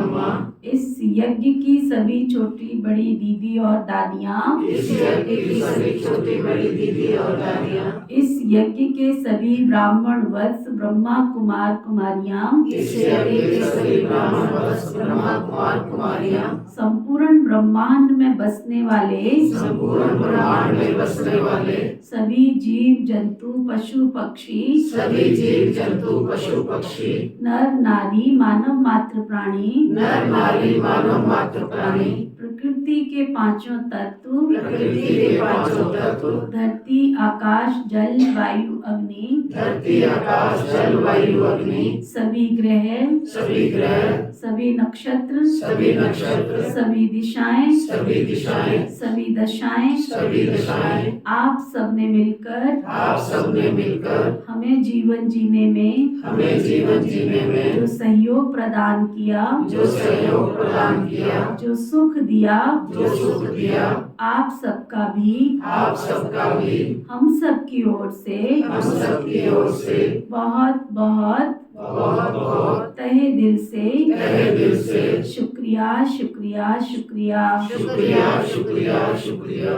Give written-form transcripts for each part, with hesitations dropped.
अम्मा, इस यज्ञ की सभी छोटी बड़ी दीदी और दादियाँ, इस यज्ञ की सभी छोटी बड़ी दीदी और दादियाँ, इस यज्ञ के सभी ब्राह्मण वत्स ब्रह्मा कुमार कुमारियाँ, इस यज्ञ के सभी ब्राह्मण वत्स ब्रह्मा कुमार कुमारियाँ, संपूर्ण ब्रह्मांड में बसने वाले, संपूर्ण ब्रह्मांड में बसने वाले, सभी जीव जंतु पशु पक्षी, सभी जीव जंतु पशु पक्षी, नर नारी मानव मात्र प्राणी, नर नारी मानव मात्र प्राणी, प्रकृति के पांचों तत्व, प्रकृति के पांचों तत्व, धरती आकाश जल वायु अग्नि, धरती आकाश जल वायु अग्नि, सभी ग्रह, सभी ग्रह, सभी नक्षत्र, सभी नक्षत्र, सभी दिशाएं, सभी दिशाएं, सभी दशाएं, सभी दशाएं, आप सबने मिलकर, आप सबने मिलकर हमें जीवन जीने में, हमें जीवन जीने में जो सहयोग प्रदान किया, जो सहयोग प्रदान किया, जो सुख दिया, जो सुख दिया, आप सबका भी, आप सबका भी हम सब की ओर से, हम सब की ओर से बहुत बहुत बहुत बहुत तहे दिल से, तहे दिल से शुक्रिया शुक्रिया शुक्रिया। शुक्रिया शुक्रिया शुक्रिया।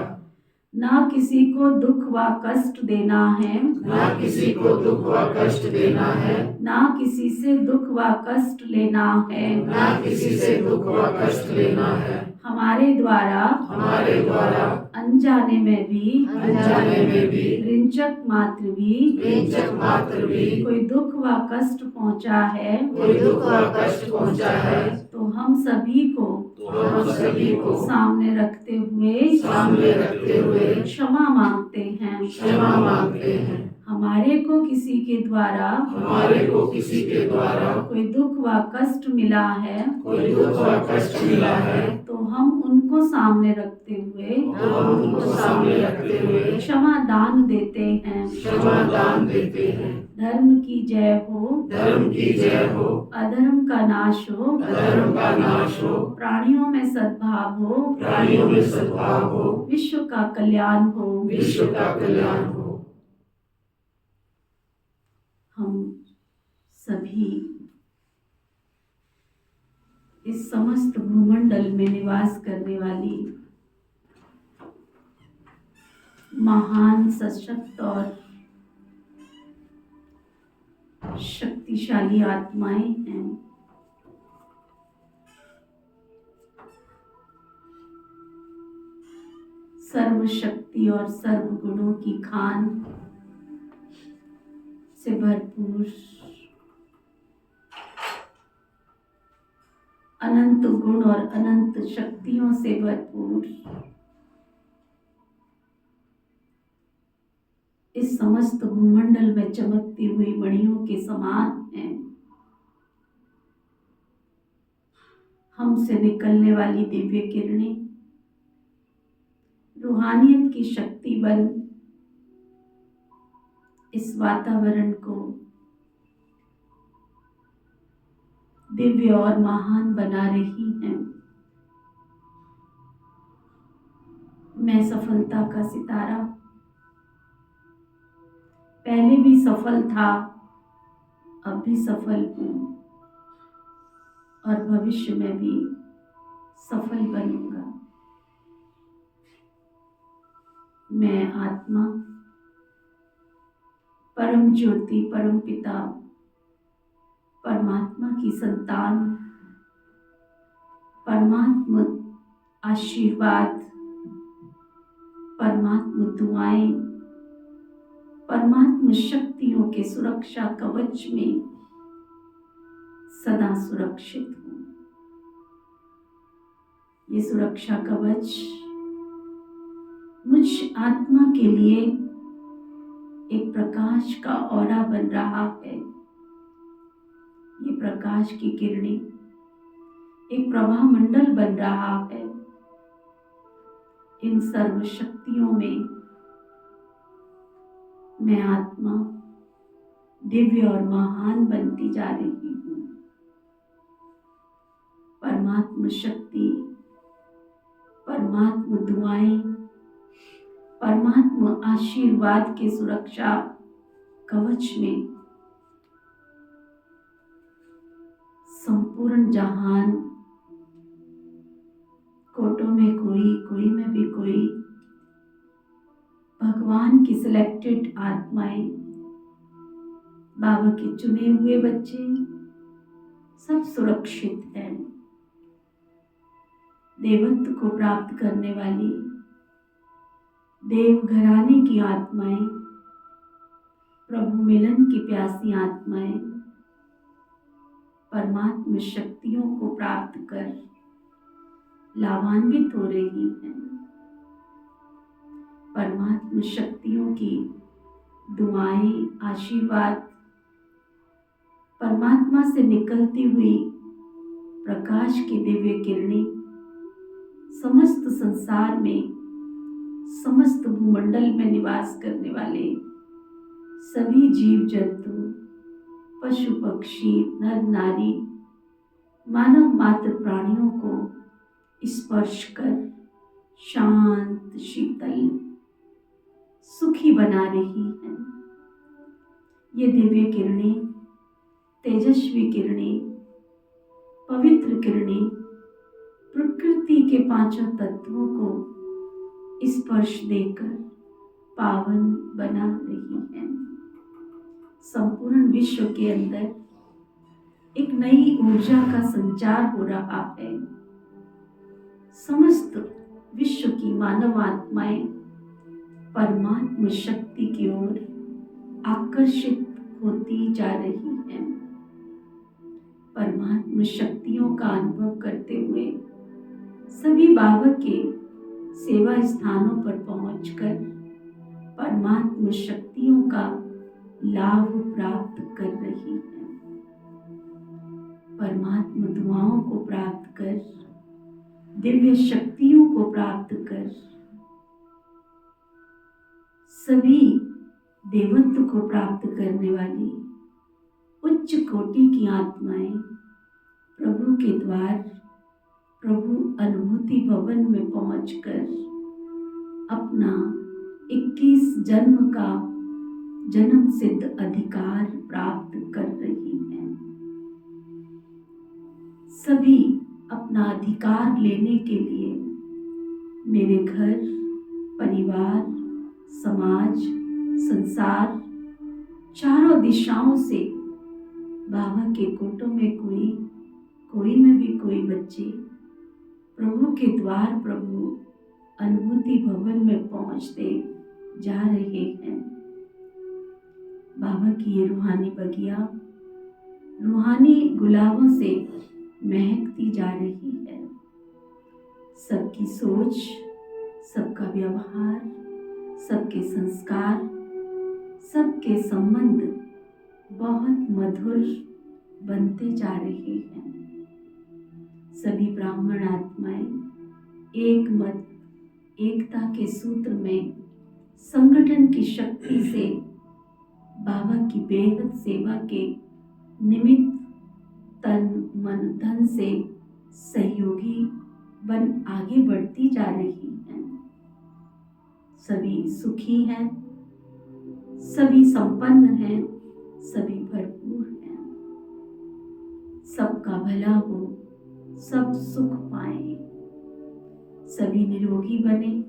ना किसी को दुख व कष्ट देना है, ना किसी को दुख व कष्ट देना है, ना किसी से दुख व कष्ट लेना है, ना किसी से दुख व कष्ट लेना है, हमारे द्वारा अनजाने में भी, रिंचक मात्र भी कोई दुख व कष्ट पहुंचा है, तो हम सभी को सामने रखते हुए क्षमा मांगते हैं। हमारे को किसी के द्वारा कोई दुख व कष्ट मिला है, तो हम उनको सामने रखते हुए क्षमा दान देते हैं। धर्म की जय हो, अधर्म का नाश हो, प्राणियों में सद्भाव हो, विश्व का कल्याण हो। हम सभी इस समस्त भूमंडल में निवास करने वाली महान सशक्त और शक्तिशाली आत्माएं हैं। सर्व शक्ति और सर्व गुणों की खान से भरपूर, अनंत गुण और अनंत शक्तियों से भरपूर इस समस्त भूमंडल में चमकती हुई मणियों के समान हैं। हमसे निकलने वाली दिव्य किरणें रूहानियत की शक्ति बन इस वातावरण को दिव्य और महान बना रही हैं। मैं सफलता का सितारा, पहले भी सफल था, अब भी सफल हूँ और भविष्य में भी सफल बनूंगा। मैं आत्मा, परम ज्योति, परम पिता परमात्मा की संतान, परमात्मा आशीर्वाद, परमात्मा दुआएं, परमात्मा शक्तियों के सुरक्षा कवच में सदा सुरक्षित हूँ। ये सुरक्षा कवच मुझ आत्मा के लिए एक प्रकाश का औरा बन रहा है। ये प्रकाश की किरणें एक प्रभा मंडल बन रहा है। इन सर्व शक्तियों में मैं आत्मा दिव्य और महान बनती जा रही हूँ। परमात्मा शक्ति, परमात्मा दुआएं, परमात्मा आशीर्वाद के सुरक्षा कवच में संपूर्ण जहान कोई में भी कोई भगवान की सिलेक्टेड आत्माएं, बाबा के चुने हुए बच्चे सब सुरक्षित हैं। देवत्व को प्राप्त करने वाली देव घराने की आत्माएं, प्रभु मिलन की प्यासी आत्माएं परमात्मा शक्तियों को प्राप्त कर लाभान्वित हो रही हैं। परमात्मा शक्तियों की दुआएं, आशीर्वाद, परमात्मा से निकलती हुई प्रकाश की दिव्य किरणें समस्त संसार में, समस्त भूमंडल में निवास करने वाले सभी जीव जंतु, पशु पक्षी, नर नारी, मानव मात्र प्राणियों को स्पर्श कर शांत, शीतल, सुखी बना रही हैं। ये दिव्य किरणें, तेजस्वी किरणें, पवित्र किरणें प्रकृति के पांचों तत्वों को स्पर्श देकर पावन बना रही हैं। संपूर्ण विश्व के अंदर एक नई ऊर्जा का संचार हो रहा है। समस्त विश्व की मानव आत्माएं परमात्मा शक्ति की ओर आकर्षित होती जा रही हैं। परमात्मा शक्तियों का अनुभव करते हुए सभी बाबा के सेवा स्थानों पर पहुंचकर परमात्मा शक्तियों का लाभ प्राप्त कर रही है। परमात्मा दुआओं को प्राप्त कर, दिव्य शक्तियों को प्राप्त कर सभी देवत्व को प्राप्त करने वाली उच्च कोटि की आत्माएं प्रभु के द्वार, प्रभु अनुभूति भवन में पहुंचकर अपना 21 जन्म का जन्म सिद्ध अधिकार प्राप्त कर रही हैं। सभी अपना अधिकार लेने के लिए मेरे घर, परिवार, समाज, संसार, चारों दिशाओं से बाबा के कोटों में कोई में भी कोई बच्चे प्रभु के द्वार, प्रभु अनुभूति भवन में पहुंचते जा रहे हैं। बाबा की ये रूहानी बगिया रूहानी गुलाबों से महकती जा रही है। सबकी सोच, सबका व्यवहार, सबके संस्कार, सबके संबंध बहुत मधुर बनते जा रहे हैं। सभी ब्राह्मण आत्माएं एक मत, एकता के सूत्र में संगठन की शक्ति से बाबा की बेहद सेवा के निमित्त तन मन धन से सहयोगी बन आगे बढ़ती जा रही हैं। सभी सुखी हैं, सभी संपन्न हैं, सभी भरपूर हैं। सबका भला हो, सब सुख पाएं, सभी निरोगी बने,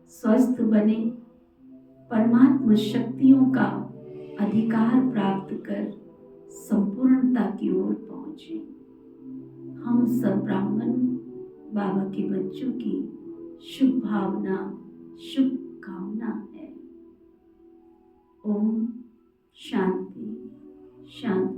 स्वस्थ बने, परमात्मा शक्तियों का अधिकार प्राप्त कर संपूर्णता की ओर पहुंचे। हम सब ब्राह्मण बाबा के बच्चों की शुभ भावना, शुभ कामना है। ओम शांति शांति।